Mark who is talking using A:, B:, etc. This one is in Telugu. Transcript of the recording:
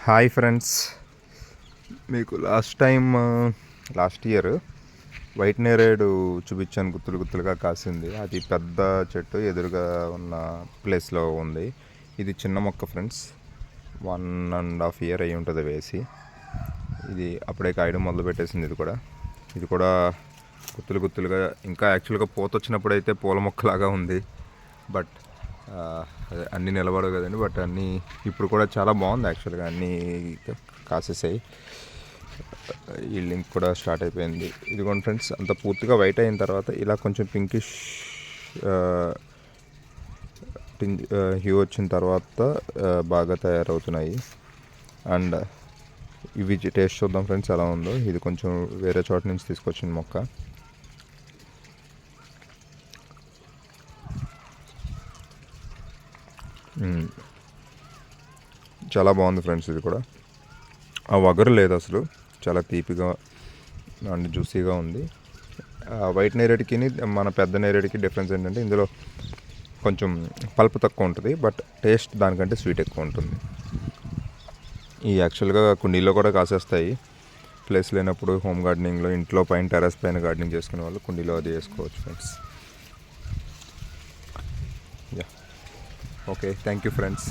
A: హాయ్ ఫ్రెండ్స్, మీకు లాస్ట్ ఇయర్ వైట్ నేరేడు చూపించాను. గుత్తులు గుత్తులుగా కాసింది. అది పెద్ద చెట్టు ఎదురుగా ఉన్న ప్లేస్లో ఉంది. ఇది చిన్న మొక్క ఫ్రెండ్స్. 1.5 year అయ్యి ఉంటుంది వేసి. ఇది అప్పుడే కాయడం మొదలు పెట్టేసింది. ఇది కూడా గుత్తులు గుత్తులుగా, ఇంకా యాక్చువల్గా పూత వచ్చినప్పుడు అయితే పూల మొక్కలాగా ఉంది. బట్ అన్నీ నిలబడవు కదండి. బట్ అన్నీ ఇప్పుడు కూడా చాలా బాగుంది. యాక్చువల్గా అన్నీ కాసేసాయి. ఈ లింక్ కూడా స్టార్ట్ అయిపోయింది. ఇదిగోండి ఫ్రెండ్స్, అంత పూర్తిగా వైట్ అయిన తర్వాత ఇలా కొంచెం పింకిష్ హ్యూ వచ్చిన తర్వాత బాగా తయారవుతున్నాయి. అండ్ ఇవి టేస్ట్ చూద్దాం ఫ్రెండ్స్ ఎలా ఉందో. ఇది కొంచెం వేరే చోట నుంచి తీసుకొచ్చిన మొక్క. చాలా బాగుంది ఫ్రెండ్స్. ఇది కూడా ఆ వగరు లేదు అసలు. చాలా తీపిగా అండ్ జ్యూసీగా ఉంది. వైట్ నేరేడుకి మన పెద్ద నేరేడుకి డిఫరెన్స్ ఏంటంటే ఇందులో కొంచెం పల్పు తక్కువ ఉంటుంది, బట్ టేస్ట్ దానికంటే స్వీట్ ఎక్కువ ఉంటుంది. ఈ యాక్చువల్గా కుండీలో కూడా కాసేస్తాయి. ప్లేస్ లేనప్పుడు హోమ్ గార్డెనింగ్లో, ఇంట్లో పైన టెర్రస్ పైన గార్డెనింగ్ చేసుకునే వాళ్ళు కుండీలో అది వేసుకోవచ్చు friends. Yeah, okay, thank you friends.